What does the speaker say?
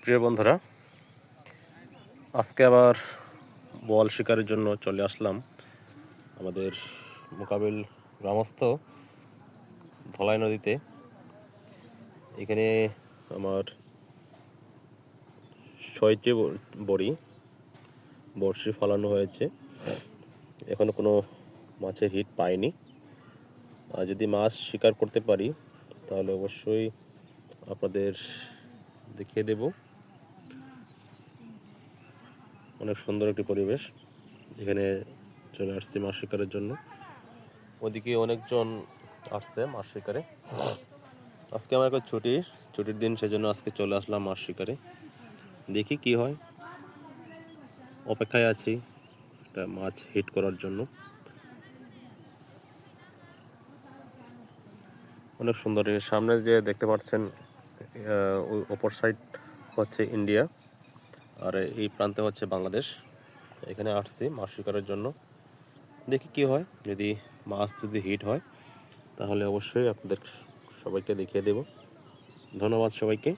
প্রিয় বন্ধুরা, আজকে আবার বোয়াল শিকারের জন্য চলে আসলাম আমাদের মোকাবিল গ্রামস্থ ধলাই নদীতে। এখানে আমার 6টি বড়শি ফলানো হয়েছে। এখনো কোনো মাছের হিট পাইনি। আর যদি মাছ শিকার করতে পারি তাহলে অবশ্যই আপনাদের দেখিয়ে দেব। অনেক সুন্দর একটি পরিবেশ। এখানে চলে আসছি মাছ শিকারের জন্য। ওদিকে অনেকজন আসছে মাছ শিকারে। আজকে আমার একটা ছুটির দিন, সেজন্য আজকে চলে আসলাম মাছ শিকারে। দেখি কি হয়, অপেক্ষায় আছি একটা মাছ হিট করার জন্য। অনেক সুন্দর। এর সামনে যে দেখতে পাচ্ছেন অপর সাইড হচ্ছে ইন্ডিয়া, আর এই প্রান্তে হচ্ছে বাংলাদেশ। এখানে আসছি মাছ শিকারের জন্য। দেখি কি হয়, যদি মাছ হিট হয় তাহলে অবশ্যই আপনাদের সবাইকে দেখিয়ে দেব। ধন্যবাদ সবাইকে।